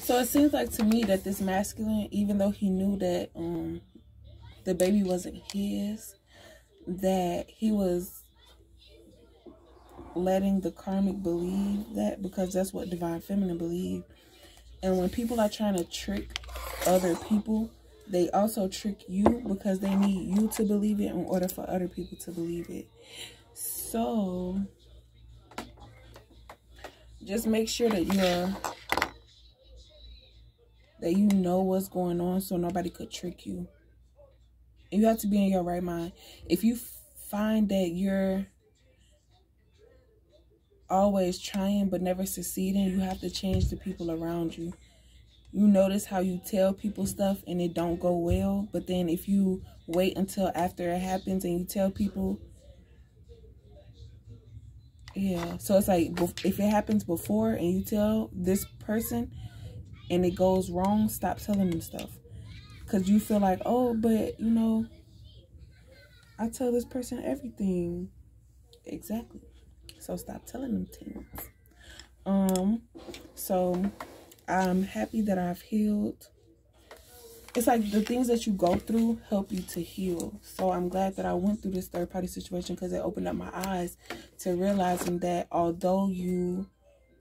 So it seems like to me that this masculine, even though he knew that the baby wasn't his, that he was letting the karmic believe that, because that's what divine feminine believe. And when people are trying to trick other people, they also trick you because they need you to believe it in order for other people to believe it. So just make sure that you know what's going on, so nobody could trick you. And you have to be in your right mind. If you find that you're always trying but never succeeding, you have to change the people around you. You notice how you tell people stuff and it don't go well, but then if you wait until after it happens and you tell people, yeah, so it's like if it happens before and you tell this person and it goes wrong, stop telling them stuff. Because you feel like, oh, but you know, I tell this person everything. Exactly. So stop telling them things. So I'm happy that I've healed. It's like the things that you go through help you to heal. So I'm glad that I went through this third party situation, because it opened up my eyes to realizing that although you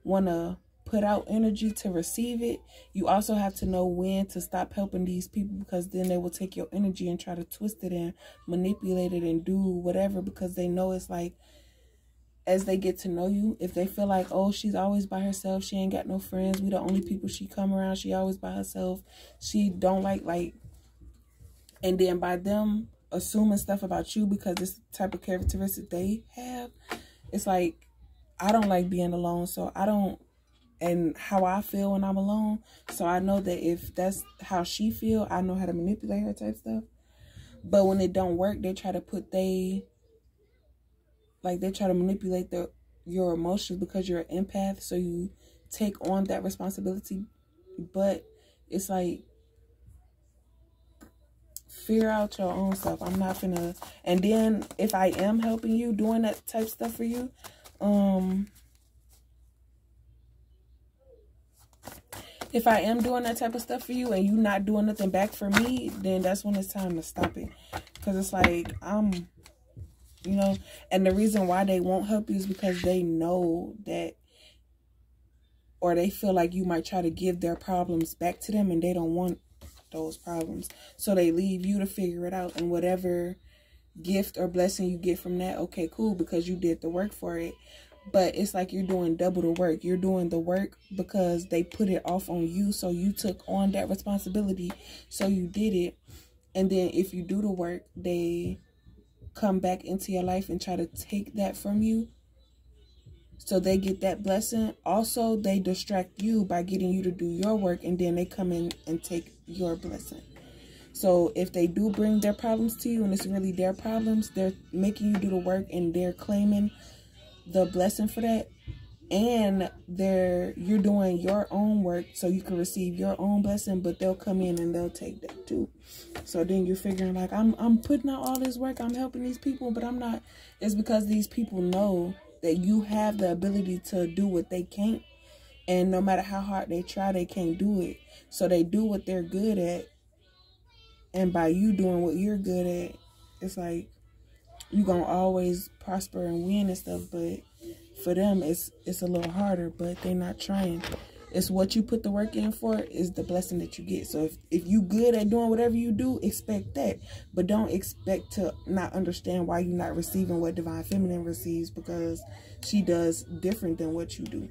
want to put out energy to receive it, you also have to know when to stop helping these people, because then they will take your energy and try to twist it and manipulate it and do whatever, because they know it's like, as they get to know you, if they feel like, oh, she's always by herself, she ain't got no friends, we the only people she come around, she always by herself, she don't like, and then by them assuming stuff about you because this type of characteristic they have, it's like, I don't like being alone, so I don't, and how I feel when I'm alone, so I know that if that's how she feel, I know how to manipulate her type stuff. But when it don't work, they try to they try to manipulate your emotions because you're an empath, so you take on that responsibility. But it's like, figure out your own stuff. I'm not finna. And then if I am helping you, doing that type stuff for you, if I am doing that type of stuff for you and you not doing nothing back for me, then that's when it's time to stop it. Because it's like, you know, and the reason why they won't help you is because they know that, or they feel like you might try to give their problems back to them and they don't want those problems. So they leave you to figure it out, and whatever gift or blessing you get from that, okay, cool, because you did the work for it. But it's like you're doing double the work. You're doing the work because they put it off on you, so you took on that responsibility, so you did it. And then if you do the work, they come back into your life and try to take that from you, so they get that blessing. Also, they distract you by getting you to do your work, and then they come in and take your blessing. So if they do bring their problems to you and it's really their problems, they're making you do the work and they're claiming the blessing for that. And you're doing your own work so you can receive your own blessing, but they'll come in and they'll take that too. So then you're figuring like, I'm putting out all this work, I'm helping these people, but I'm not. It's because these people know that you have the ability to do what they can't, and no matter how hard they try, they can't do it. So they do what they're good at, and by you doing what you're good at, it's like you're gonna always prosper and win and stuff. But for them, it's a little harder, but they're not trying. It's what you put the work in for is the blessing that you get. So if you good at doing whatever you do, expect that. But don't expect to not understand why you're not receiving what Divine Feminine receives, because she does different than what you do.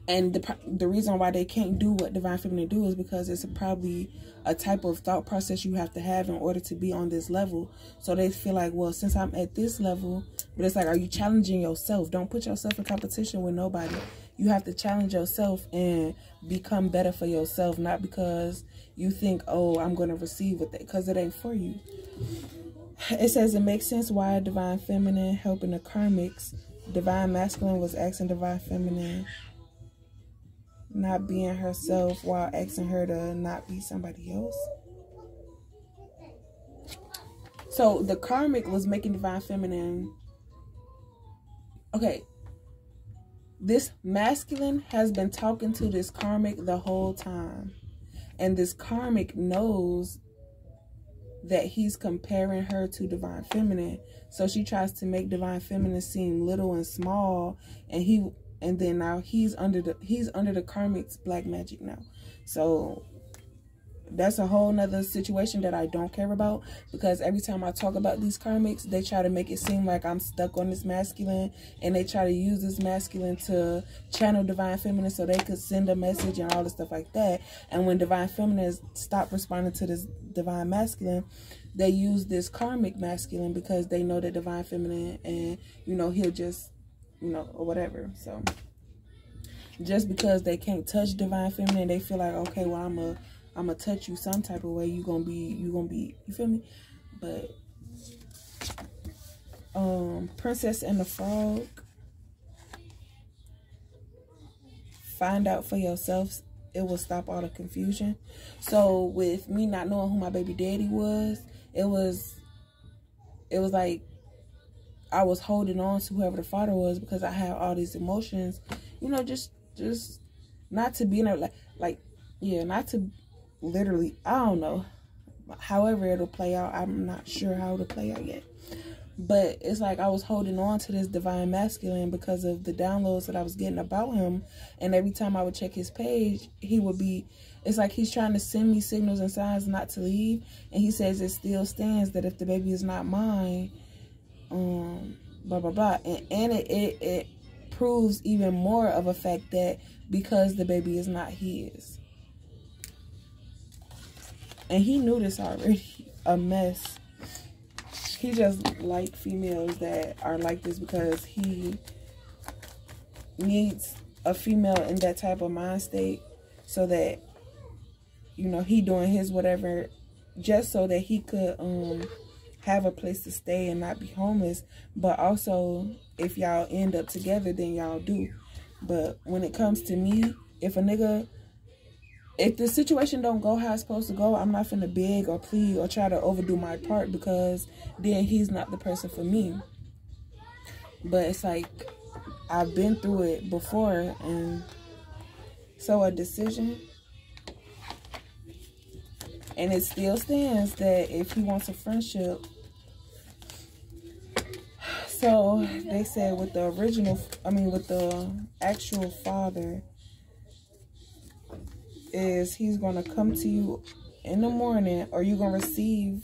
And the reason why they can't do what Divine Feminine do is because it's probably a type of thought process you have to have in order to be on this level. So they feel like, well, since I'm at this level, but it's like, are you challenging yourself? Don't put yourself in competition with nobody. You have to challenge yourself and become better for yourself, not because you think, oh, I'm going to receive with it, because it ain't for you. It says it makes sense why Divine Feminine helping the karmics. Divine Masculine was asking Divine Feminine not being herself while asking her to not be somebody else. So the karmic was making Divine Feminine. Okay. this masculine has been talking to this karmic the whole time. And this karmic knows that he's comparing her to divine feminine. So she tries to make divine feminine seem little and small, and then now he's under the karmic's black magic now. So that's a whole nother situation that I don't care about, because every time I talk about these karmics, they try to make it seem like I'm stuck on this masculine, and they try to use this masculine to channel divine feminine so they could send a message and all this stuff like that. And when divine feminine stop responding to this divine masculine, they use this karmic masculine because they know that divine feminine, and he'll just or whatever. So just because they can't touch divine feminine, they feel like, okay, well, I'm gonna touch you some type of way. You gonna be, you feel me? But Princess and the Frog, find out for yourself. It will stop all the confusion. So with me not knowing who my baby daddy was, it was like I was holding on to whoever the father was, because I had all these emotions, just not to be in a not to literally, I don't know, however it'll play out. I'm not sure how it'll play out yet, but it's like I was holding on to this divine masculine because of the downloads that I was getting about him. And every time I would check his page, it's like he's trying to send me signals and signs not to leave. And he says it still stands that if the baby is not mine, blah blah blah. And it proves even more of a fact that because the baby is not his. And he knew this already. A mess. He just like females that are like this because he needs a female in that type of mind state, so that he doing his whatever just so that he could have a place to stay and not be homeless. But also, if y'all end up together, then y'all do. But when it comes to me, if the situation don't go how it's supposed to go, I'm not finna beg or plead or try to overdo my part, because then he's not the person for me. But it's like, I've been through it before, and so a decision. And it still stands that if he wants a friendship. So they said with the actual father, is he's going to come to you in the morning, or you're going to receive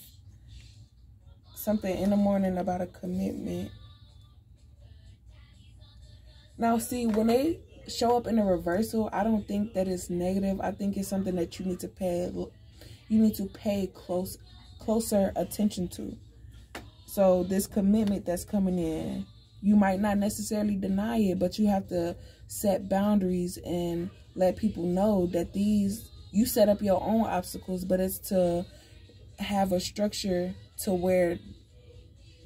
something in the morning about a commitment. Now, see, when they show up in a reversal, I don't think that it's negative. I think it's something that you need to pay closer attention to. So this commitment that's coming in, you might not necessarily deny it, but you have to set boundaries and let people know that you set up your own obstacles, but it's to have a structure to where,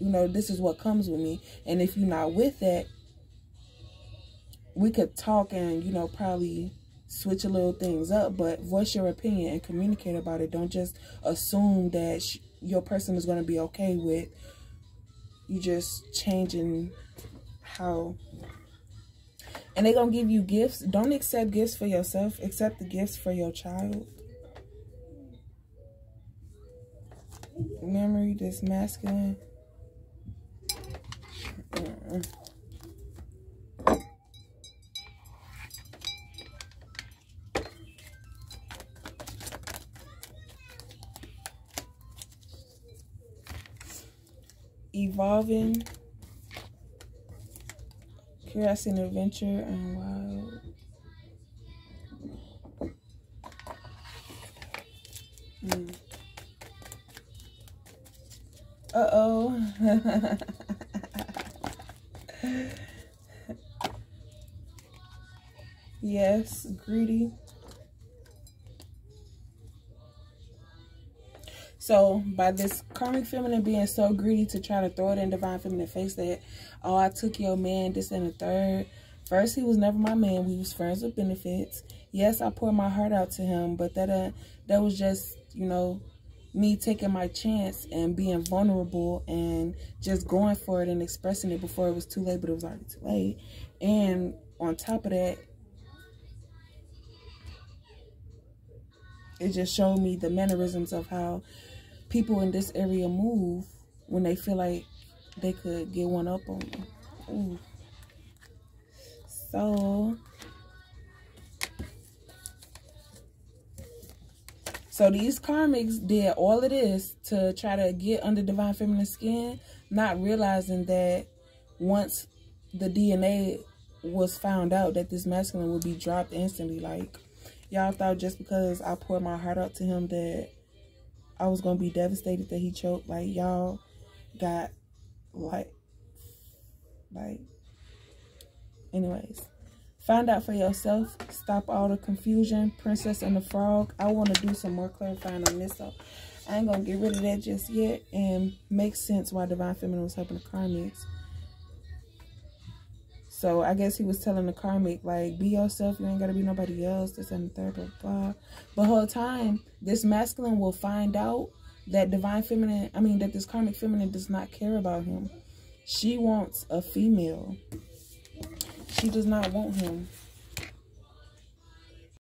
this is what comes with me. And if you're not with that, we could talk and, probably switch a little things up, but voice your opinion and communicate about it. Don't just assume that your person is going to be okay with you just changing how. And they're going to give you gifts. Don't accept gifts for yourself. Accept the gifts for your child. Memory, this masculine. Evolving. Curiosity and adventure and wild. Uh-oh. Yes, greedy. So by this karmic feminine being so greedy to try to throw it in divine feminine face that, oh, I took your man, this and the third. First, he was never my man. We was friends with benefits. Yes, I poured my heart out to him, but that was just, me taking my chance and being vulnerable and just going for it and expressing it before it was too late, but it was already too late. And on top of that, it just showed me the mannerisms of how people in this area move when they feel like they could get one up on them. Ooh. So these karmics did all of this to try to get under Divine Feminine's skin, not realizing that once the DNA was found out that this masculine would be dropped instantly. Like, y'all thought just because I poured my heart out to him that I was going to be devastated that he choked. Like, y'all got, like, anyways. Find out for yourself. Stop all the confusion. Princess and the Frog. I want to do some more clarifying on this, so I ain't going to get rid of that just yet. And make sense why Divine Feminine was helping the karmics. So I guess he was telling the karmic, like, be yourself. You ain't got to be nobody else. This and the third, blah, blah. But the whole time, this masculine will find out that Divine Feminine, that this karmic feminine does not care about him. She wants a female. She does not want him.